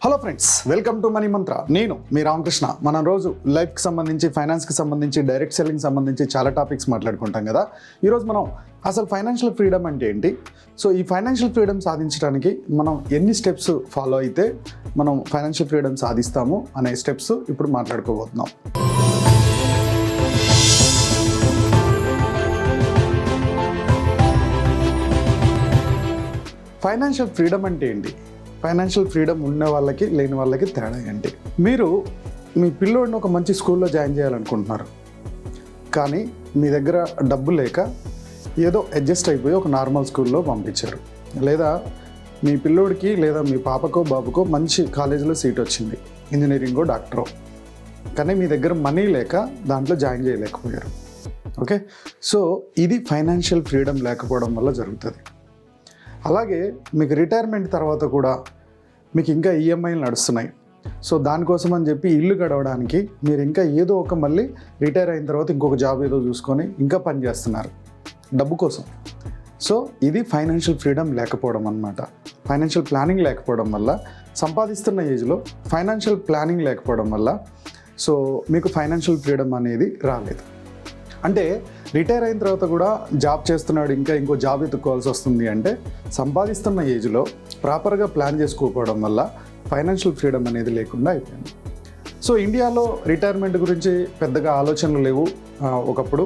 Hello friends, welcome to money మంత్ర. నేను మీ రామకృష్ణ. మనం రోజు లైఫ్కి సంబంధించి, ఫైనాన్స్కి సంబంధించి, డైరెక్ట్ సెల్లింగ్ సంబంధించి చాలా టాపిక్స్ మాట్లాడుకుంటాం కదా. ఈరోజు మనం అసలు ఫైనాన్షియల్ ఫ్రీడమ్ అంటే ఏంటి, సో ఈ ఫైనాన్షియల్ ఫ్రీడమ్ సాధించడానికి మనం ఎన్ని స్టెప్స్ ఫాలో అయితే మనం ఫైనాన్షియల్ ఫ్రీడమ్ సాధిస్తాము అనే స్టెప్స్ ఇప్పుడు మాట్లాడుకోబోతున్నాం. ఫైనాన్షియల్ ఫ్రీడమ్ అంటే ఏంటి, ఫైనాన్షియల్ ఫ్రీడమ్ ఉన్న వాళ్ళకి లేని వాళ్ళకి తేడా ఏంటి? మీరు మీ పిల్లోడిని ఒక మంచి స్కూల్లో జాయిన్ చేయాలనుకుంటున్నారు, కానీ మీ దగ్గర డబ్బు లేక ఏదో అడ్జస్ట్ అయిపోయి ఒక నార్మల్ స్కూల్లో పంపించారు. లేదా మీ పిల్లోడికి లేదా మీ పాపకో బాబుకో మంచి కాలేజీలో సీట్ వచ్చింది, ఇంజనీరింగో డాక్టరో, కానీ మీ దగ్గర మనీ లేక దాంట్లో జాయిన్ చేయలేకపోయారు. ఓకే, సో ఇది ఫైనాన్షియల్ ఫ్రీడమ్ లేకపోవడం వల్ల జరుగుతుంది. అలాగే మీకు రిటైర్మెంట్ తర్వాత కూడా మీకు ఇంకా ఈఎంఐలు నడుస్తున్నాయి. సో దానికోసం అని చెప్పి ఇల్లు గడవడానికి మీరు ఇంకా ఏదో ఒక మళ్ళీ రిటైర్ అయిన తర్వాత ఇంకొక జాబ్ ఏదో చూసుకొని ఇంకా పని చేస్తున్నారు డబ్బు కోసం. సో ఇది ఫైనాన్షియల్ ఫ్రీడమ్ లేకపోవడం అన్నమాట. ఫైనాన్షియల్ ప్లానింగ్ లేకపోవడం వల్ల, సంపాదిస్తున్న ఏజ్లో ఫైనాన్షియల్ ప్లానింగ్ లేకపోవడం వల్ల సో మీకు ఫైనాన్షియల్ ఫ్రీడమ్ అనేది రాలేదు. అంటే రిటైర్ అయిన తర్వాత కూడా జాబ్ చేస్తున్నాడు, ఇంకా ఇంకో జాబ్ ఎత్తుక్కోవాల్సి వస్తుంది అంటే సంపాదిస్తున్న ఏజ్లో ప్రాపర్గా ప్లాన్ చేసుకోకపోవడం వల్ల ఫైనాన్షియల్ ఫ్రీడమ్ అనేది లేకుండా అయిపోయింది. సో ఇండియాలో రిటైర్మెంట్ గురించి పెద్దగా ఆలోచనలు లేవు. ఒకప్పుడు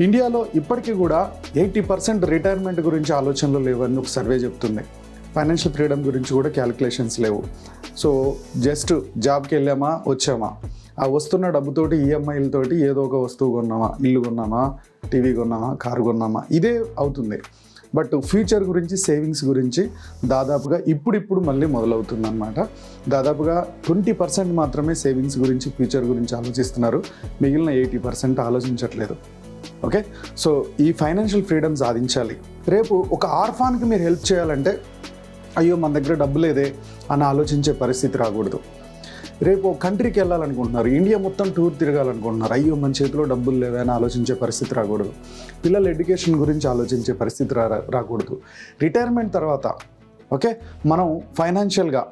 ఇండియాలో ఇప్పటికీ కూడా 80% రిటైర్మెంట్ గురించి ఆలోచనలు లేవు అని ఒక సర్వే చెప్తుంది. ఫైనాన్షియల్ ఫ్రీడమ్ గురించి కూడా క్యాలిక్యులేషన్స్ లేవు. సో జస్ట్ జాబ్కి వెళ్ళామా వచ్చామా, ఆ వస్తున్న డబ్బుతోటి ఈఎంఐలతోటి ఏదో ఒక వస్తువు కొన్నామా, ఇల్లు కొన్నామా, టీవీ కొన్నామా, కారు కొన్నామా, ఇదే అవుతుంది. బట్ ఫ్యూచర్ గురించి, సేవింగ్స్ గురించి దాదాపుగా ఇప్పుడు మళ్ళీ మొదలవుతుంది అన్నమాట. దాదాపుగా 20% మాత్రమే సేవింగ్స్ గురించి, ఫ్యూచర్ గురించి ఆలోచిస్తున్నారు. మిగిలిన 80% ఆలోచించట్లేదు. ఓకే, సో ఈ ఫైనాన్షియల్ ఫ్రీడమ్ సాధించాలి. రేపు ఒక ఆర్ఫాన్కి మీరు హెల్ప్ చేయాలంటే అయ్యో మన దగ్గర డబ్బు లేదే అని ఆలోచించే పరిస్థితి రాకూడదు. రేపు కంట్రీకి వెళ్ళాలనుకుంటున్నారు, ఇండియా మొత్తం టూర్ తిరగాలనుకుంటున్నారు, అయ్యో మన చేతిలో డబ్బులు లేవే అని ఆలోచించే పరిస్థితి రాకూడదు. పిల్లల ఎడ్యుకేషన్ గురించి ఆలోచించే పరిస్థితి రాకూడదు. రిటైర్మెంట్ తర్వాత ఓకే మనం ఫైనాన్షియల్గా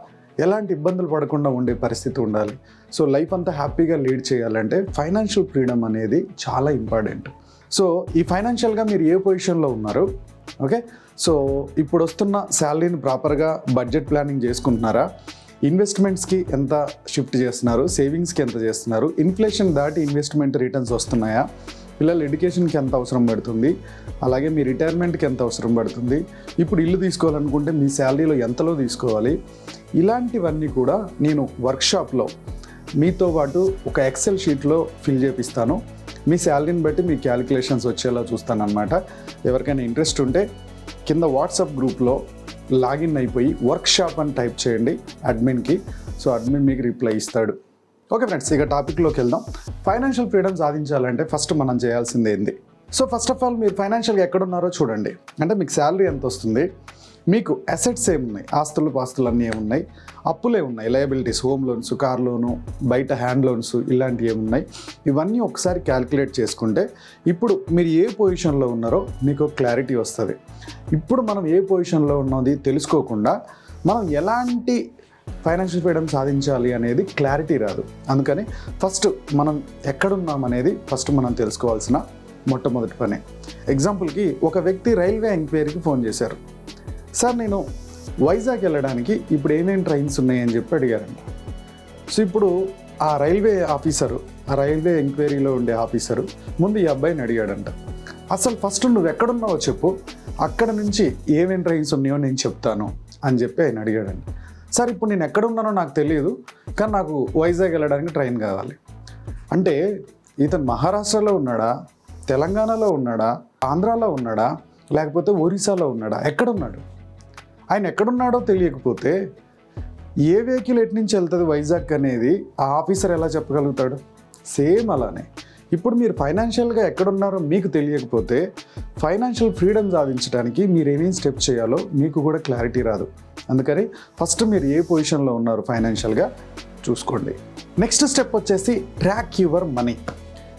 ఎలాంటి ఇబ్బందులు పడకుండా ఉండే పరిస్థితి ఉండాలి. సో లైఫ్ అంతా హ్యాపీగా లీడ్ చేయాలంటే ఫైనాన్షియల్ ఫ్రీడమ్ అనేది చాలా ఇంపార్టెంట్. సో ఈ ఫైనాన్షియల్గా మీరు ఏ పొజిషన్లో ఉన్నారు, ఓకే, సో ఇప్పుడు వస్తున్న శాలరీని ప్రాపర్గా బడ్జెట్ ప్లానింగ్ చేసుకుంటున్నారా, ఇన్వెస్ట్మెంట్స్కి ఎంత షిఫ్ట్ చేస్తున్నారు, సేవింగ్స్కి ఎంత చేస్తున్నారు, ఇన్ఫ్లేషన్ దాటి ఇన్వెస్ట్మెంట్ రిటర్న్స్ వస్తున్నాయా, పిల్లల ఎడ్యుకేషన్కి ఎంత అవసరం పడుతుంది, అలాగే మీ రిటైర్మెంట్కి ఎంత అవసరం పడుతుంది, ఇప్పుడు ఇల్లు తీసుకోవాలనుకుంటే మీ శాలరీలో ఎంతలో తీసుకోవాలి, ఇలాంటివన్నీ కూడా నేను వర్క్షాప్లో మీతో పాటు ఒక ఎక్సెల్ షీట్లో ఫిల్ చేపిస్తాను. మీ శాలరీని బట్టి మీ క్యాలిక్యులేషన్స్ వచ్చేలా చూస్తాను అన్నమాట. ఎవరికైనా ఇంట్రెస్ట్ ఉంటే కింద వాట్సాప్ గ్రూప్లో లాగిన్ అయిపోయి వర్క్షాప్ అని టైప్ చేయండి అడ్మిన్కి. సో అడ్మిన్ మీకు రిప్లై ఇస్తాడు. ఓకే ఫ్రెండ్స్, ఇక టాపిక్లోకి వెళ్దాం. ఫైనాన్షియల్ ఫ్రీడమ్ సాధించాలంటే ఫస్ట్ మనం చేయాల్సింది ఏంది? సో ఫస్ట్ ఆఫ్ ఆల్ మీరు ఫైనాన్షియల్గా ఎక్కడున్నారో చూడండి. అంటే మీకు శాలరీ ఎంత వస్తుంది, మీకు అసెట్స్ ఏమున్నాయి, ఆస్తులు పాస్తులు అన్నీ ఏమున్నాయి, అప్పులే ఉన్నాయి, లయబిలిటీస్, హోమ్ లోన్స్, కార్ లోను, బయట హ్యాండ్ లోన్స్, ఇలాంటివి ఏమున్నాయి, ఇవన్నీ ఒకసారి క్యాల్కులేట్ చేసుకుంటే ఇప్పుడు మీరు ఏ పొజిషన్లో ఉన్నారో మీకు క్లారిటీ వస్తుంది. ఇప్పుడు మనం ఏ పొజిషన్లో ఉన్నది తెలుసుకోకుండా మనం ఎలాంటి ఫైనాన్షియల్ ఫ్రీడమ్ సాధించాలి అనేది క్లారిటీ రాదు. అందుకని ఫస్ట్ మనం ఎక్కడున్నాం అనేది ఫస్ట్ మనం తెలుసుకోవాల్సిన మొట్టమొదటి పని. ఎగ్జాంపుల్కి ఒక వ్యక్తి రైల్వే ఎంక్వైరీకి ఫోన్ చేశారు. సార్ నేను వైజాగ్ వెళ్ళడానికి ఇప్పుడు ఏమేమి ట్రైన్స్ ఉన్నాయని చెప్పి అడిగారంట. సో ఇప్పుడు ఆ రైల్వే ఆఫీసరు, ఆ రైల్వే ఎంక్వైరీలో ఉండే ఆఫీసరు ముందు ఈ అబ్బాయిని అడిగాడంట, అసలు ఫస్ట్ నువ్వు ఎక్కడున్నావో చెప్పు, అక్కడ నుంచి ఏమేమి ట్రైన్స్ ఉన్నాయో నేను చెప్తాను అని చెప్పి ఆయన అడిగాడంట. సార్ ఇప్పుడు నేను ఎక్కడున్నానో నాకు తెలియదు, కానీ నాకు వైజాగ్ వెళ్ళడానికి ట్రైన్ కావాలి అంటే ఇతను మహారాష్ట్రలో ఉన్నాడా, తెలంగాణలో ఉన్నాడా, ఆంధ్రాలో ఉన్నాడా, లేకపోతే ఒరిస్సాలో ఉన్నాడా, ఎక్కడున్నాడు? ఆయన ఎక్కడున్నాడో తెలియకపోతే ఏ వెహికల్ ఎటు నుంచి వెళ్తుంది వైజాగ్ అనేది ఆ ఆఫీసర్ ఎలా చెప్పగలుగుతాడు? సేమ్ అలానే ఇప్పుడు మీరు ఫైనాన్షియల్గా ఎక్కడున్నారో మీకు తెలియకపోతే ఫైనాన్షియల్ ఫ్రీడమ్ సాధించడానికి మీరు ఏమేమి స్టెప్ చేయాలో మీకు కూడా క్లారిటీ రాదు. అందుకని ఫస్ట్ మీరు ఏ పొజిషన్లో ఉన్నారు ఫైనాన్షియల్గా చూసుకోండి. నెక్స్ట్ స్టెప్ వచ్చేసి track your money.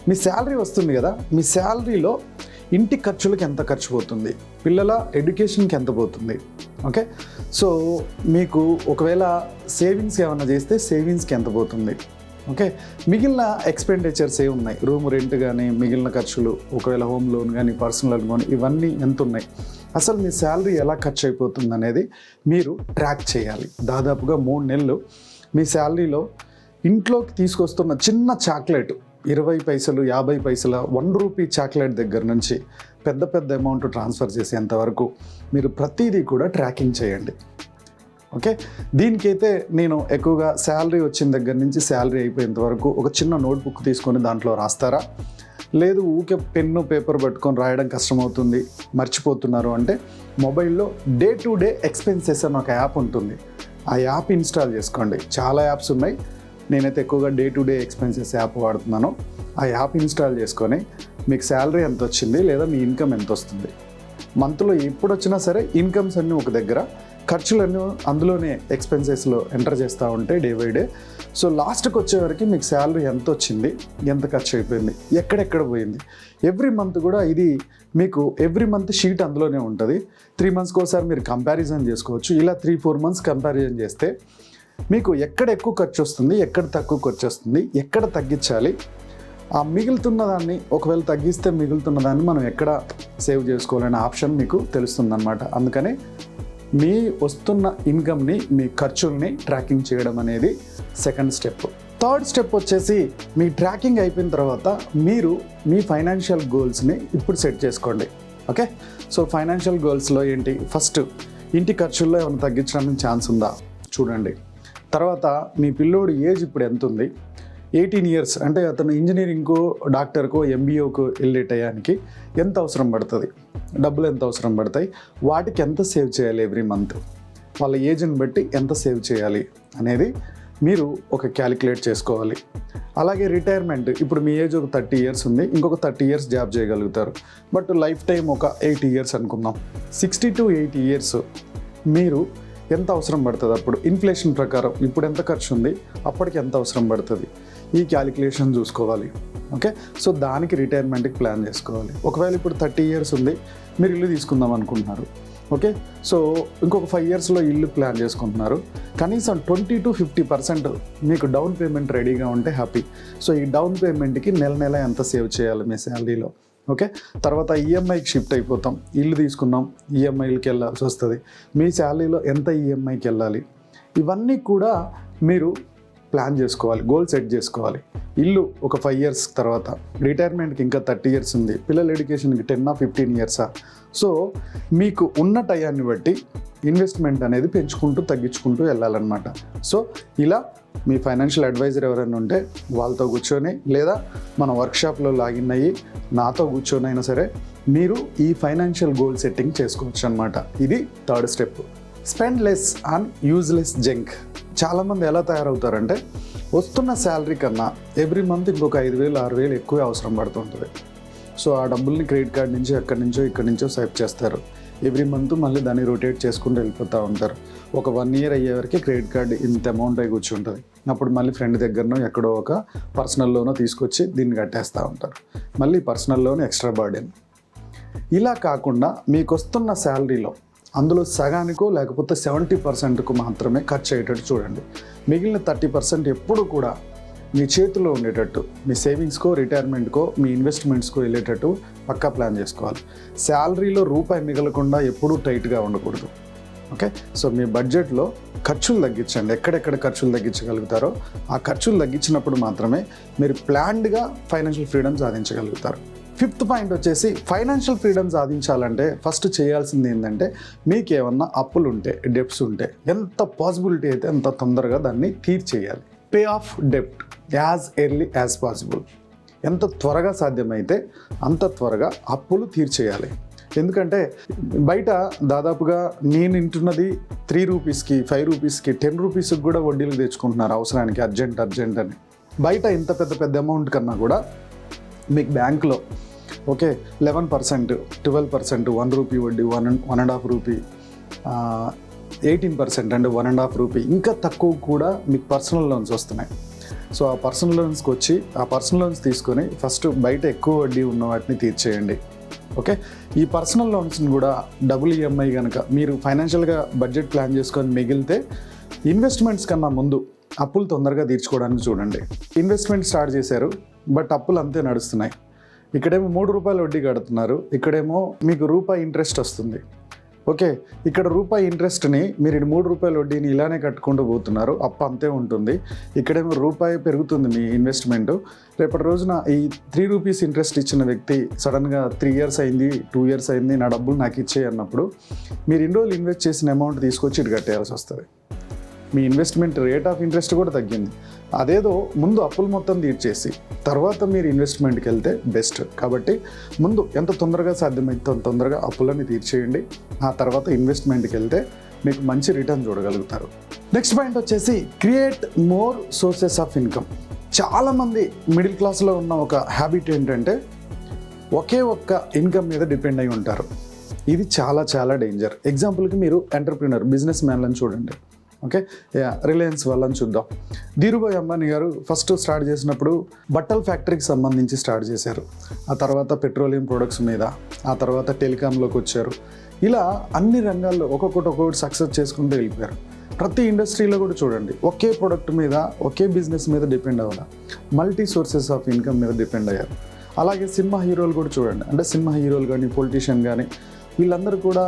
Me salary వస్తుంది కదా, మీ శాలరీలో ఇంటి ఖర్చులకు ఎంత ఖర్చు పోతుంది, పిల్లల ఎడ్యుకేషన్కి ఎంత పోతుంది. ఓకే, సో మీకు ఒకవేళ సేవింగ్స్ ఏమైనా చేస్తే సేవింగ్స్కి ఎంత పోతుంది. ఓకే, మిగిలిన ఎక్స్పెండిచర్స్ ఏ ఉన్నాయి, రూమ్ రెంట్ కానీ మిగిలిన ఖర్చులు, ఒకవేళ హోమ్ లోన్ కానీ పర్సనల్ లోన్ ఇవన్నీ ఎంత ఉన్నాయి, అసలు మీ శాలరీ ఎలా ఖర్చు అయిపోతుంది అనేది మీరు ట్రాక్ చేయాలి. దాదాపుగా 3 నెలలు మీ శాలరీలో ఇంట్లోకి తీసుకొస్తున్న చిన్న చాక్లెట్ 20 పైసలు 50 పైసల 1 రూపీ చాక్లెట్ దగ్గర నుంచి పెద్ద పెద్ద అమౌంట్ ట్రాన్స్ఫర్ చేసేంత వరకు మీరు ప్రతిదీ కూడా ట్రాకింగ్ చేయండి. ఓకే, దీనికైతే నేను ఎక్కువగా శాలరీ వచ్చిన దగ్గర నుంచి శాలరీ అయిపోయేంత వరకు ఒక చిన్న నోట్బుక్ తీసుకొని దాంట్లో రాస్తారా, లేదు ఊకే పెన్ను పేపర్ పట్టుకొని రాయడం కష్టమవుతుంది మర్చిపోతున్నారు అంటే మొబైల్లో డే టు డే ఎక్స్పెన్సెస్ అని ఒక యాప్ ఉంటుంది. ఆ యాప్ ఇన్స్టాల్ చేసుకోండి. చాలా యాప్స్ ఉన్నాయి, నేనైతే ఎక్కువగా day to day expenses app వాడుతున్నాను. ఆ యాప్ ఇన్స్టాల్ చేసుకొని మీకు శాలరీ ఎంత వచ్చింది లేదా మీ ఇన్కమ్ ఎంత వస్తుంది, మంత్లో ఎప్పుడు వచ్చినా సరే ఇన్కమ్స్ అన్నీ ఒక దగ్గర, ఖర్చులన్నీ అందులోనే ఎక్స్పెన్సెస్లో ఎంటర్ చేస్తూ ఉంటే డే బై డే. సో లాస్ట్కి వచ్చేవరకు మీకు శాలరీ ఎంత వచ్చింది, ఎంత ఖర్చు అయిపోయింది, ఎక్కడెక్కడ పోయింది, ఎవ్రీ మంత్ కూడా ఇది మీకు ఎవ్రీ మంత్ షీట్ అందులోనే ఉంటుంది. 3 మంత్స్కి ఒకసారి మీరు కంపారిజన్ చేసుకోవచ్చు. ఇలా 3-4 మంత్స్ కంపారిజన్ చేస్తే మీకు ఎక్కడ ఎక్కువ ఖర్చు వస్తుంది, ఎక్కడ తక్కువ ఖర్చు వస్తుంది, ఎక్కడ తగ్గించాలి, ఆ మిగులుతున్న దాన్ని ఒకవేళ తగ్గిస్తే మిగులుతున్న దాన్ని మనం ఎక్కడ సేవ్ చేసుకోవాలనే ఆప్షన్ మీకు తెలుస్తుంది అన్నమాట. అందుకని మీ వస్తున్న ఇన్కమ్ని మీ ఖర్చుల్ని ట్రాకింగ్ చేయడం అనేది సెకండ్ స్టెప్. థర్డ్ స్టెప్ వచ్చేసి మీ ట్రాకింగ్ అయిపోయిన తర్వాత మీరు మీ ఫైనాన్షియల్ గోల్స్ని ఇప్పుడు సెట్ చేసుకోండి. ఓకే, సో ఫైనాన్షియల్ గోల్స్లో ఏంటి, ఫస్ట్ ఇంటి ఖర్చుల్లో ఏమైనా తగ్గించడానికి ఛాన్స్ ఉందా చూడండి. తర్వాత మీ పిల్లోడి ఏజ్ ఇప్పుడు ఎంత ఉంది, 18 ఇయర్స్ అంటే అతను ఇంజనీరింగ్కో డాక్టర్కో ఎంబీఓకో వెళ్ళే టయానికి ఎంత అవసరం పడుతుంది, డబ్బులు ఎంత అవసరం పడతాయి, వాటికి ఎంత సేవ్ చేయాలి ఎవ్రీ మంత్, వాళ్ళ ఏజ్ని బట్టి ఎంత సేవ్ చేయాలి అనేది మీరు ఒక క్యాలిక్యులేట్ చేసుకోవాలి. అలాగే రిటైర్మెంట్, ఇప్పుడు మీ ఏజ్ ఒక 30 ఇయర్స్ ఉంది, ఇంకొక 30 ఇయర్స్ జాబ్ చేయగలుగుతారు, బట్ లైఫ్ టైం ఒక 80 ఇయర్స్ అనుకుందాం. 60 to 80 ఇయర్స్ మీరు ఎంత అవసరం పడుతుంది, అప్పుడు ఇన్ఫ్లేషన్ ప్రకారం ఇప్పుడు ఎంత ఖర్చు ఉంది, అప్పటికి ఎంత అవసరం పడుతుంది, ఈ క్యాలిక్యులేషన్ చూసుకోవాలి. ఓకే, సో దానికి రిటైర్మెంట్కి ప్లాన్ చేసుకోవాలి. ఒకవేళ ఇప్పుడు 30 ఇయర్స్ ఉంది, మీరు ఇల్లు తీసుకుందాం అనుకుంటున్నారు. ఓకే, సో ఇంకొక 5 ఇయర్స్లో ఇల్లు ప్లాన్ చేసుకుంటున్నారు, కనీసం 20 to 50% మీకు డౌన్ పేమెంట్ రెడీగా ఉంటే హ్యాపీ. సో ఈ డౌన్ పేమెంట్కి నెల నెల ఎంత సేవ్ చేయాలి మీ శాలరీలో. ఓకే, తర్వాత ఈఎంఐకి షిఫ్ట్ అయిపోతాం, ఇల్లు తీసుకున్నాం, ఈఎంఐలకి వెళ్ళాల్సి వస్తుంది, మీ శాలరీలో ఎంత ఈఎంఐకి వెళ్ళాలి, ఇవన్నీ కూడా మీరు ప్లాన్ చేసుకోవాలి, గోల్ సెట్ చేసుకోవాలి. ఇల్లు ఒక 5 ఇయర్స్ తర్వాత, రిటైర్మెంట్కి ఇంకా 30 ఇయర్స్ ఉంది, పిల్లల ఎడ్యుకేషన్కి 10 or 15 ఇయర్సా. సో మీకు ఉన్న టయాన్ని బట్టి ఇన్వెస్ట్మెంట్ అనేది పెంచుకుంటూ తగ్గించుకుంటూ వెళ్ళాలన్నమాట. సో ఇలా మీ ఫైనాన్షియల్ అడ్వైజర్ ఎవరైనా ఉంటే వాళ్ళతో కూర్చొని, లేదా మన వర్క్షాప్లో లాగిన్ అయ్యి నాతో కూర్చొని అయినా సరే మీరు ఈ ఫైనాన్షియల్ గోల్ సెట్టింగ్ చేసుకోవచ్చు అనమాట. ఇది third step. Spend less on useless junk. చాలామంది ఎలా తయారవుతారంటే వస్తున్న శాలరీ కన్నా ఎవ్రీ మంత్ ఇంకొక 5,000 6,000 ఎక్కువ అవసరం పడుతుంటుంది. సో ఆ డబ్బుల్ని క్రెడిట్ కార్డ్ నుంచి అక్కడి నుంచో ఇక్కడి నుంచో సేవ్ చేస్తారు. ఎవ్రీ మంత్ మళ్ళీ దాన్ని రొటేట్ చేసుకుంటూ వెళ్ళిపోతూ ఉంటారు. ఒక 1 year అయ్యే వరకు క్రెడిట్ కార్డు ఇంత అమౌంట్ అయి కూర్చుంటుంది. అప్పుడు మళ్ళీ ఫ్రెండ్ దగ్గరనో ఎక్కడో ఒక పర్సనల్ లోనో తీసుకొచ్చి దీన్ని కట్టేస్తూ ఉంటారు. మళ్ళీ పర్సనల్ లోన్ ఎక్స్ట్రా బర్డెన్. ఇలా కాకుండా మీకు వస్తున్న శాలరీలో అందులో సగానికో లేకపోతే 70%కు మాత్రమే ఖర్చు అయ్యేటట్టు చూడండి. మిగిలిన 30% ఎప్పుడు కూడా మీ చేతిలో ఉండేటట్టు, మీ సేవింగ్స్కో రిటైర్మెంట్కో మీ ఇన్వెస్ట్మెంట్స్కో వెళ్ళేటట్టు పక్కా ప్లాన్ చేసుకోవాలి. శాలరీలో రూపాయి మిగలకుండా ఎప్పుడూ టైట్గా ఉండకూడదు. ఓకే, సో మీ బడ్జెట్లో ఖర్చులు తగ్గించండి. ఎక్కడెక్కడ ఖర్చులు తగ్గించగలుగుతారో ఆ ఖర్చులు తగ్గించినప్పుడు మాత్రమే మీరు ప్లాన్డ్గా ఫైనాన్షియల్ ఫ్రీడమ్ సాధించగలుగుతారు. 5th పాయింట్ వచ్చేసి ఫైనాన్షియల్ ఫ్రీడమ్ సాధించాలంటే ఫస్ట్ చేయాల్సింది ఏంటంటే మీకు ఏమన్నా అప్పులు ఉంటే, డెప్ట్స్ ఉంటే ఎంత పాసిబిలిటీ అయితే అంత తొందరగా దాన్ని తీర్చేయాలి. పే ఆఫ్ డెప్ట్ యాజ్ ఎర్లీ యాజ్ పాసిబుల్. ఎంత త్వరగా సాధ్యమైతే అంత త్వరగా అప్పులు తీర్చేయాలి. ఎందుకంటే బయట దాదాపుగా నేను వింటున్నది 3 రూపీస్కి 5 రూపీస్కి 10 రూపీస్కి కూడా వడ్డీలు తెచ్చుకుంటున్నారు అవసరానికి, అర్జెంట్ అని. బయట ఇంత పెద్ద అమౌంట్ కన్నా కూడా మీకు బ్యాంకులో ఓకే 11%, 12%, 1 రూపీ వడ్డీ, 1.5 రూపీ, 18% అంటే 1.5 రూపీ, ఇంకా తక్కువ కూడా మీకు పర్సనల్ లోన్స్ వస్తున్నాయి. సో ఆ పర్సనల్ లోన్స్కి వచ్చి ఆ పర్సనల్ లోన్స్ తీసుకొని ఫస్ట్ బయట ఎక్కువ వడ్డీ ఉన్న వాటిని తీర్చేయండి. ఓకే, ఈ పర్సనల్ లోన్స్ని కూడా డబుల్ ఈఎంఐ కనుక మీరు ఫైనాన్షియల్గా బడ్జెట్ ప్లాన్ చేసుకొని మిగిలితే ఇన్వెస్ట్మెంట్స్ కన్నా ముందు అప్పులు తొందరగా తీర్చుకోవడానికి చూడండి. ఇన్వెస్ట్మెంట్ స్టార్ట్ చేశారు, బట్ అప్పులు అంతే నడుస్తున్నాయి. ఇక్కడేమో ₹3 వడ్డీ కడుతున్నారు, ఇక్కడేమో మీకు రూపాయి ఇంట్రెస్ట్ వస్తుంది. ఓకే, ఇక్కడ రూపాయి ఇంట్రెస్ట్ని మీరు ₹3 వడ్డీని ఇలానే కట్టుకుంటూ పోతున్నారు, అప్పు అంతే ఉంటుంది. ఇక్కడేమో రూపాయి పెరుగుతుంది మీ ఇన్వెస్ట్మెంట్. రేపటి రోజున ఈ ₹3 ఇంట్రెస్ట్ ఇచ్చిన వ్యక్తి సడన్గా 3 years అయింది, 2 years అయింది, నా డబ్బులు నాకు ఇచ్చే అన్నప్పుడు మీరు ఇన్ని రోజులు ఇన్వెస్ట్ చేసిన అమౌంట్ తీసుకొచ్చి ఇటు కట్టేయాల్సి వస్తుంది. మీ ఇన్వెస్ట్మెంట్ రేట్ ఆఫ్ ఇంట్రెస్ట్ కూడా తగ్గింది. అదేదో ముందు అప్పులు మొత్తం తీర్చేసి తర్వాత మీరు ఇన్వెస్ట్మెంట్కి వెళ్తే బెస్ట్. కాబట్టి ముందు ఎంత తొందరగా సాధ్యమైతే అంత తొందరగా అప్పులన్నీ తీర్చేయండి. ఆ తర్వాత ఇన్వెస్ట్మెంట్కి వెళ్తే మీకు మంచి రిటర్న్ చూడగలుగుతారు. నెక్స్ట్ పాయింట్ వచ్చేసి create more sources of income. చాలామంది మిడిల్ క్లాస్లో ఉన్న ఒక హ్యాబిట్ ఏంటంటే ఒకే ఒక్క ఇన్కమ్ మీద డిపెండ్ అయి ఉంటారు. ఇది చాలా చాలా డేంజర్. ఎగ్జాంపుల్కి మీరు ఎంటర్ప్రినర్ బిజినెస్ మ్యాన్లను చూడండి. ఓకే, రిలయన్స్ వాళ్ళని చూద్దాం. ధీరుభాయ్ అంబానీ గారు ఫస్ట్ స్టార్ట్ చేసినప్పుడు బట్టల ఫ్యాక్టరీకి సంబంధించి స్టార్ట్ చేశారు. ఆ తర్వాత పెట్రోలియం ప్రొడక్ట్స్ మీద, ఆ తర్వాత టెలికాంలోకి వచ్చారు. ఇలా అన్ని రంగాల్లో ఒక్కొక్కటి సక్సెస్ చేసుకుంటూ వెళ్ళిపోయారు. ప్రతి ఇండస్ట్రీలో కూడా చూడండి ఒకే ప్రొడక్ట్ మీద, ఒకే బిజినెస్ మీద డిపెండ్ అవ్వాలి, మల్టీ సోర్సెస్ ఆఫ్ ఇన్కమ్ మీద డిపెండ్ అయ్యారు. అలాగే సినిమా హీరోలు కూడా చూడండి, అంటే సినిమా హీరోలు కానీ, పొలిటీషియన్ కానీ, వీళ్ళందరూ కూడా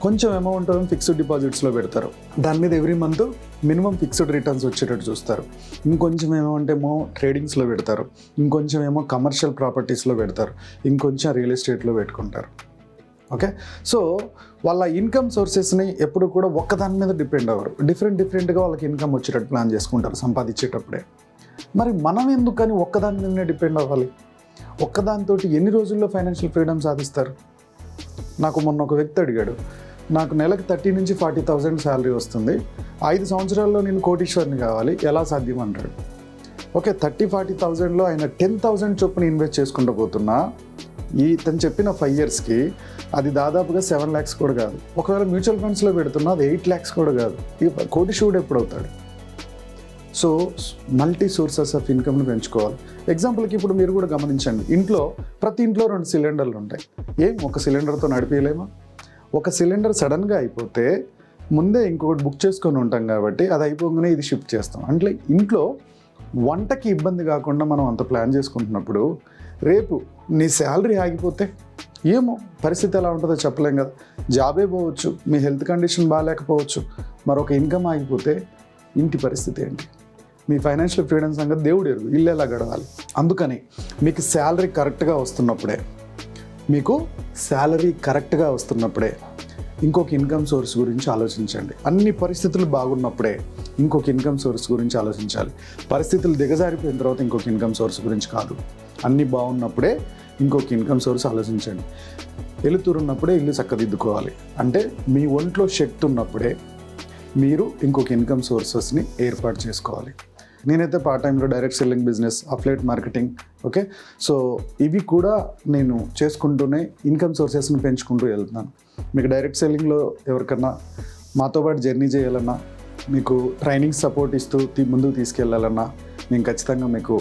కొంచెం అమౌంట్ ఫిక్స్డ్ డిపాజిట్స్లో పెడతారు. దాని మీద every month minimum fixed returns వచ్చేటట్టు చూస్తారు. ఇంకొంచెం ఏమో ట్రేడింగ్స్లో పెడతారు, ఇంకొంచెం ఏమో కమర్షియల్ ప్రాపర్టీస్లో పెడతారు, ఇంకొంచెం రియల్ ఎస్టేట్లో పెట్టుకుంటారు. ఓకే, సో వాళ్ళ ఇన్కమ్ సోర్సెస్ని ఎప్పుడు కూడా ఒక్కదాని మీద డిపెండ్ అవ్వరు. డిఫరెంట్గా వాళ్ళకి ఇన్కమ్ వచ్చేటట్టు ప్లాన్ చేసుకుంటారు సంపాదించేటప్పుడే. మరి మనం ఎందుకని ఒక్కదాని మీదనే డిపెండ్ అవ్వాలి? ఒక్కదానితో ఎన్ని రోజుల్లో ఫైనాన్షియల్ ఫ్రీడమ్ సాధిస్తారు? నాకు మొన్న ఒక వ్యక్తి అడిగాడు, నాకు నెలకు 30,000 నుంచి 40,000 శాలరీ వస్తుంది, 5 సంవత్సరాల్లో నేను కోటీశ్వరిని కావాలి, ఎలా సాధ్యం అంటాడు. ఓకే, 30,000-40,000లో ఆయన 10,000 చొప్పున ఇన్వెస్ట్ చేసుకుంటూ పోతున్నా తను చెప్పిన 5 yearsకి అది దాదాపుగా 7 lakhs కూడా కాదు. ఒకవేళ మ్యూచువల్ ఫండ్స్లో పెడుతున్నా అది 8 lakhs కూడా కాదు. ఈ కోటీశ్వరుడు ఎప్పుడు అవుతాడు? సో మల్టీ సోర్సెస్ ఆఫ్ ఇన్కమ్ని పెంచుకోవాలి. ఎగ్జాంపుల్కి ఇప్పుడు మీరు కూడా గమనించండి, ప్రతి ఇంట్లో 2 సిలిండర్లు ఉంటాయి. ఒక సిలిండర్తో నడిపేయలేమా? ఒక సిలిండర్ సడన్గా అయిపోతే ముందే ఇంకొకటి బుక్ చేసుకొని ఉంటాం కాబట్టి అది అయిపోగానే ఇది షిఫ్ట్ చేస్తాం. అంటే ఇంట్లో వంటకి ఇబ్బంది కాకుండా మనం అంత ప్లాన్ చేసుకుంటున్నప్పుడు రేపు నీ శాలరీ ఆగిపోతే పరిస్థితి ఎలా ఉంటుందో చెప్పలేం కదా. జాబే పోవచ్చు, మీ హెల్త్ కండిషన్ బాగాలేకపోవచ్చు, మరొక ఇన్కమ్ ఆగిపోతే ఇంటి పరిస్థితి ఏంటి? మీ ఫైనాన్షియల్ ఫ్రీడమ్ సంగతి దేవుడు ఎరుగు, ఇల్లు ఎలా గడవాలి? అందుకని మీకు శాలరీ కరెక్ట్గా వస్తున్నప్పుడే ఇంకొక ఇన్కమ్ సోర్స్ గురించి ఆలోచించండి. అన్ని పరిస్థితులు బాగున్నప్పుడే ఇంకొక ఇన్కమ్ సోర్స్ గురించి ఆలోచించాలి. పరిస్థితులు దిగజారిపోయిన తర్వాత ఇంకొక ఇన్కమ్ సోర్స్ గురించి కాదు. అన్నీ బాగున్నప్పుడే ఇంకొక ఇన్కమ్ సోర్స్ ఆలోచించండి. వెలుతురున్నప్పుడే ఇల్లు చక్కదిద్దుకోవాలి. అంటే మీ ఒంట్లో శక్తి ఉన్నప్పుడే మీరు ఇంకొక ఇన్కమ్ సోర్సెస్ని ఏర్పాటు చేసుకోవాలి. నేనైతే పార్ట్ టైంలో direct selling business, affiliate marketing, okay, so ఇవి కూడా నేను చేసుకుంటూనే ఇన్కమ్ సోర్సెస్ని పెంచుకుంటూ వెళ్తున్నాను. మీకు డైరెక్ట్ సెల్లింగ్లో ఎవరికన్నా మాతో పాటు జర్నీ చేయాలన్నా, మీకు ట్రైనింగ్ సపోర్ట్ ఇస్తూ ముందుకు తీసుకెళ్ళాలన్నా మేము ఖచ్చితంగా మీకు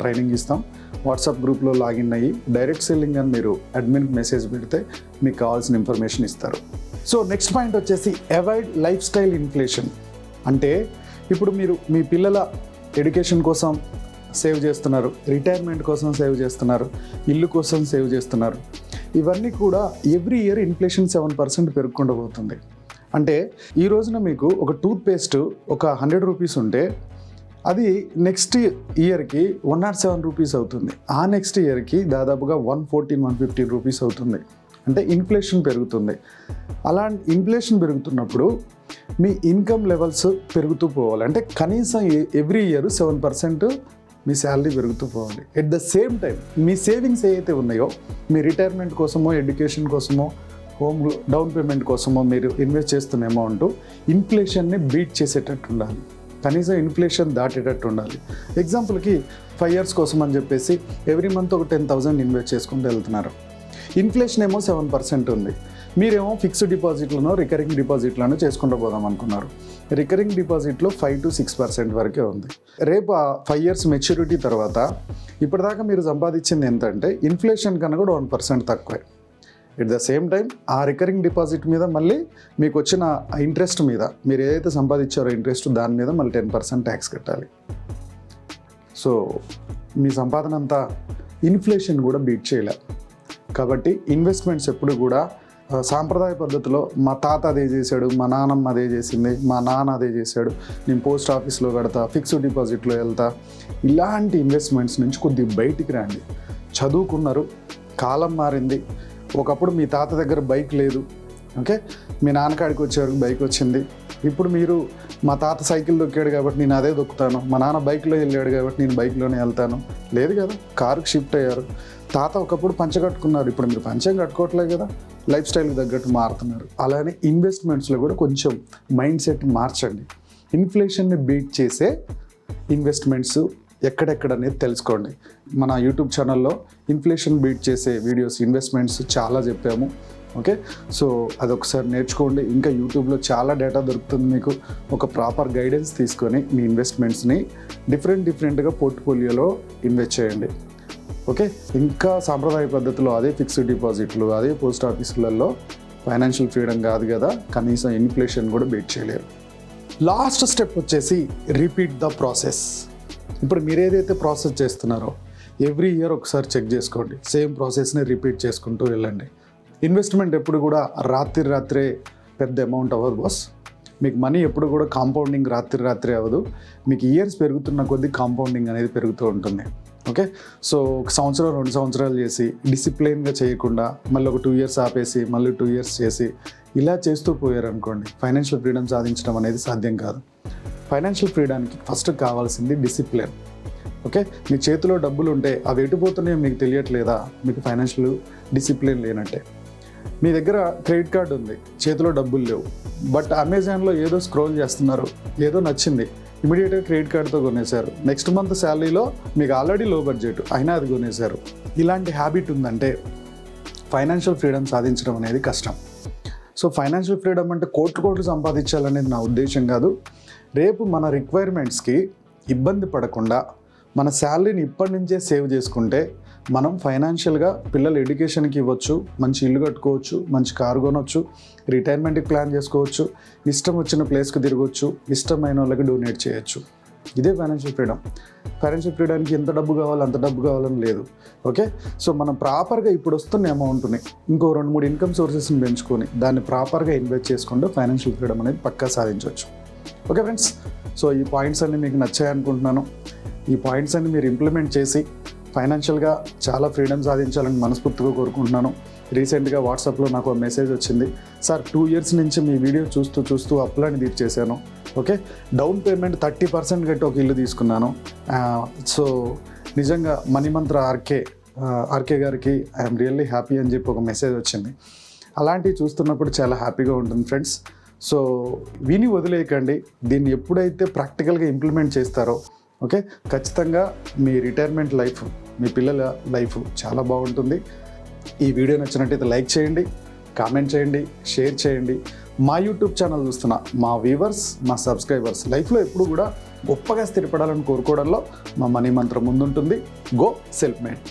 ట్రైనింగ్ ఇస్తాం. వాట్సాప్ గ్రూప్లో లాగిన్ అయ్యి డైరెక్ట్ సెల్లింగ్ అని మీరు అడ్మిన్కి మెసేజ్ పెడితే మీకు కావాల్సిన ఇన్ఫర్మేషన్ ఇస్తారు. సో నెక్స్ట్ పాయింట్ వచ్చేసి అవాయిడ్ లైఫ్ స్టైల్ ఇన్ఫ్లేషన్. అంటే ఇప్పుడు మీరు మీ పిల్లల ఎడ్యుకేషన్ కోసం సేవ్ చేస్తున్నారు, రిటైర్మెంట్ కోసం సేవ్ చేస్తున్నారు, ఇల్లు కోసం సేవ్ చేస్తున్నారు. ఇవన్నీ కూడా ఎవ్రీ ఇయర్ ఇన్ఫ్లేషన్ 7% పెరుగుకుంటూ పోతుంది. అంటే ఈ రోజున మీకు ఒక టూత్ పేస్ట్ ఒక ₹100 ఉంటే అది నెక్స్ట్ ఇయర్కి ₹107 అవుతుంది. ఆ నెక్స్ట్ ఇయర్కి దాదాపుగా ₹114-115 అవుతుంది. అంటే ఇన్ఫ్లేషన్ పెరుగుతుంది. అలా ఇన్ఫ్లేషన్ పెరుగుతున్నప్పుడు మీ ఇన్కమ్ లెవెల్స్ పెరుగుతూ పోవాలి. అంటే కనీసం ఎవ్రీ ఇయర్ 7% మీ శాలరీ పెరుగుతూ పోవాలి. At the same time me savings ఏవైతే ఉన్నాయో, మీ రిటైర్మెంట్ కోసమో, ఎడ్యుకేషన్ కోసమో, హోమ్ డౌన్ పేమెంట్ కోసమో మీరు ఇన్వెస్ట్ చేస్తున్న అమౌంట్ ఇన్ఫ్లేషన్ని బీట్ చేసేటట్టు ఉండాలి. కనీసం ఇన్ఫ్లేషన్ దాటేటట్టు ఉండాలి. ఎగ్జాంపుల్కి 5 years కోసం అని చెప్పేసి ఎవ్రీ మంత్ ఒక 10,000 ఇన్వెస్ట్ చేసుకుంటూ వెళ్తున్నారు. ఇన్ఫ్లేషన్ ఏమో 7% ఉంది. మీరేమో ఫిక్స్డ్ డిపాజిట్లను, రికరింగ్ డిపాజిట్లను చేసుకుంటూ పోదాం అనుకున్నారు. రికరింగ్ డిపాజిట్లో 5-6% వరకే ఉంది. రేపు 5 years మెచ్యూరిటీ తర్వాత ఇప్పటిదాకా మీరు సంపాదించింది ఎంతంటే ఇన్ఫ్లేషన్ కన్నా కూడా 1% తక్కువే. ఎట్ ద సేమ్ టైం ఆ రికరింగ్ డిపాజిట్ మీద మళ్ళీ మీకు వచ్చిన ఇంట్రెస్ట్ మీద మీరు ఏదైతే సంపాదించారో ఇంట్రెస్ట్ దాని మీద మళ్ళీ 10% ట్యాక్స్ కట్టాలి. సో మీ సంపాదన అంతా ఇన్ఫ్లేషన్ కూడా బీట్ చేయలే. కాబట్టి ఇన్వెస్ట్మెంట్స్ ఎప్పుడు కూడా సాంప్రదాయ పద్ధతిలో మా తాత అదే చేశాడు, మా నాన్నమ్మ అదే చేసింది, మా నాన్న అదే చేశాడు, నేను పోస్ట్ ఆఫీస్లో కడతా, ఫిక్స్డ్ డిపాజిట్లో వెళ్తా, ఇలాంటి ఇన్వెస్ట్మెంట్స్ నుంచి కొద్దిగా బయటికి రండి. చదువుకున్నారు, కాలం మారింది. ఒకప్పుడు మీ తాత దగ్గర బైక్ లేదు, ఓకే, మీ నాన్నకాడికి వచ్చేవరకు బైక్ వచ్చింది. ఇప్పుడు మీరు మా తాత సైకిల్ దొక్కాడు కాబట్టి నేను అదే దొక్కుతాను, మా నాన్న బైక్లో వెళ్ళాడు కాబట్టి నేను బైక్లోనే వెళ్తాను, లేదు కదా, కారుకి షిఫ్ట్ అయ్యారు. తాత ఒకప్పుడు పంచ కట్టుకున్నారు, ఇప్పుడు మీరు పంచం కట్టుకోవట్లేదు కదా, లైఫ్ స్టైల్కి తగ్గట్టు మారుతున్నారు. అలానే ఇన్వెస్ట్మెంట్స్లో కూడా కొంచెం మైండ్ సెట్ మార్చండి. ఇన్ఫ్లేషన్ని బీట్ చేసే ఇన్వెస్ట్మెంట్స్ ఎక్కడెక్కడ అనేది తెలుసుకోండి. మన యూట్యూబ్ ఛానల్లో ఇన్ఫ్లేషన్ బీట్ చేసే వీడియోస్, ఇన్వెస్ట్మెంట్స్ చాలా చెప్పాము, ఓకే. సో అదొకసారి నేర్చుకోండి. ఇంకా యూట్యూబ్లో చాలా డేటా దొరుకుతుంది మీకు. ఒక ప్రాపర్ గైడెన్స్ తీసుకొని మీ ఇన్వెస్ట్మెంట్స్ని డిఫరెంట్గా పోర్ట్ఫోలియోలో ఇన్వెస్ట్ చేయండి, ఓకే. ఇంకా సాంప్రదాయ పద్ధతిలో అదే ఫిక్స్డ్ డిపాజిట్లు, అదే పోస్ట్ ఆఫీసులలో ఫైనాన్షియల్ ఫ్రీడమ్ కాదు కదా, కనీసం ఇన్ఫ్లేషన్ కూడా బీట్ చేయలేరు. లాస్ట్ స్టెప్ వచ్చేసి రిపీట్ ద ప్రాసెస్. ఇప్పుడు మీరు ఏదైతే ప్రాసెస్ చేస్తున్నారో ఎవ్రీ ఇయర్ ఒకసారి చెక్ చేసుకోండి, సేమ్ ప్రాసెస్ని రిపీట్ చేసుకుంటూ వెళ్ళండి. ఇన్వెస్ట్మెంట్ ఎప్పుడు కూడా రాత్రే పెద్ద అమౌంట్ అవ్వదు బాస్. మీకు మనీ ఎప్పుడు కూడా కాంపౌండింగ్ రాత్రి అవ్వదు. మీకు ఇయర్స్ పెరుగుతున్న కొద్దీ కాంపౌండింగ్ అనేది పెరుగుతూ ఉంటుంది, ఓకే. సో 1 సంవత్సరం 2 సంవత్సరాలు చేసి డిసిప్లిన్గా చేయకుండా మళ్ళీ ఒక 2 ఇయర్స్ ఆపేసి మళ్ళీ 2 ఇయర్స్ చేసి ఇలా చేస్తూ పోయారనుకోండి, ఫైనాన్షియల్ ఫ్రీడమ్ సాధించడం అనేది సాధ్యం కాదు. ఫైనాన్షియల్ ఫ్రీడమ్కి ఫస్ట్ కావాల్సింది డిసిప్లిన్, ఓకే. మీ చేతిలో డబ్బులు ఉంటే అవి ఎటుపోతున్నాయో మీకు తెలియట్లేదా, మీకు ఫైనాన్షియల్ డిసిప్లిన్ లేనట్టే. మీ దగ్గర క్రెడిట్ కార్డు ఉంది, చేతిలో డబ్బులు లేవు, బట్ అమెజాన్లో ఏదో స్క్రోల్ చేస్తున్నారు, ఏదో నచ్చింది, ఇమీడియట్గా క్రెడిట్ కార్డుతో కొనేశారు. నెక్స్ట్ మంత్ శాలరీలో మీకు ఆల్రెడీ లో బడ్జెట్ అయినా అది కొనేశారు. ఇలాంటి హ్యాబిట్ ఉందంటే ఫైనాన్షియల్ ఫ్రీడమ్ సాధించడం అనేది కష్టం. సో ఫైనాన్షియల్ ఫ్రీడమ్ అంటే కోట్లు సంపాదించాలనేది నా ఉద్దేశం కాదు. రేపు మన రిక్వైర్మెంట్స్కి ఇబ్బంది పడకుండా మన శాలరీని ఇప్పటి నుంచే సేవ్ చేసుకుంటే మనం ఫైనాన్షియల్గా పిల్లల ఎడ్యుకేషన్కి ఇవ్వచ్చు, మంచి ఇల్లు కట్టుకోవచ్చు, మంచి కారు కొనవచ్చు, రిటైర్మెంట్కి ప్లాన్ చేసుకోవచ్చు, ఇష్టం వచ్చిన ప్లేస్కి తిరగవచ్చు, ఇష్టమైన వాళ్ళకి డొనేట్ చేయొచ్చు. ఇదే ఫైనాన్షియల్ ఫ్రీడమ్. ఫైనాన్షియల్ ఫ్రీడమ్కి ఎంత డబ్బు కావాలి అంత డబ్బు కావాలని లేదు, ఓకే. సో మనం ప్రాపర్గా ఇప్పుడు వస్తున్న అమౌంట్ని ఇంకో 2-3 ఇన్కమ్ సోర్సెస్ని పెంచుకొని దాన్ని ప్రాపర్గా ఇన్వెస్ట్ చేసుకుంటే ఫైనాన్షియల్ ఫ్రీడమ్ అనేది పక్కా సాధించవచ్చు, ఓకే ఫ్రెండ్స్. సో ఈ పాయింట్స్ అన్నీ మీకు నచ్చాయనుకుంటున్నాను. ఈ పాయింట్స్ అన్ని మీరు ఇంప్లిమెంట్ చేసి ఫైనాన్షియల్గా చాలా ఫ్రీడమ్ సాధించాలని మనస్ఫూర్తిగా కోరుకుంటున్నాను. రీసెంట్గా వాట్సాప్లో నాకు మెసేజ్ వచ్చింది, సార్ 2 ఇయర్స్ నుంచి మీ వీడియో చూస్తూ అప్పులని తీర్చేశాను, ఓకే. డౌన్ పేమెంట్ 30% కట్టి ఒక ఇల్లు తీసుకున్నాను. సో నిజంగా మణిమంత్ర ఆర్కే గారికి ఐఎమ్ రియల్లీ హ్యాపీ అని చెప్పి ఒక మెసేజ్ వచ్చింది. అలాంటివి చూస్తున్నప్పుడు చాలా హ్యాపీగా ఉంటుంది ఫ్రెండ్స్. సో విని వదిలేయకండి. దీన్ని ఎప్పుడైతే ప్రాక్టికల్గా ఇంప్లిమెంట్ చేస్తారో, ఓకే, ఖచ్చితంగా మీ రిటైర్మెంట్ లైఫ్, మీ పిల్లల లైఫ్ చాలా బాగుంటుంది. ఈ వీడియో నచ్చినట్టయితే లైక్ చేయండి, కామెంట్ చేయండి, షేర్ చేయండి. మా యూట్యూబ్ ఛానల్ చూస్తున్న మా వ్యూవర్స్, మా సబ్స్క్రైబర్స్ లైఫ్లో ఎప్పుడు కూడా గొప్పగా స్థిరపడాలని కోరుకోవడంలో మా మనీ మంత్రం ముందుంటుంది. Go self made.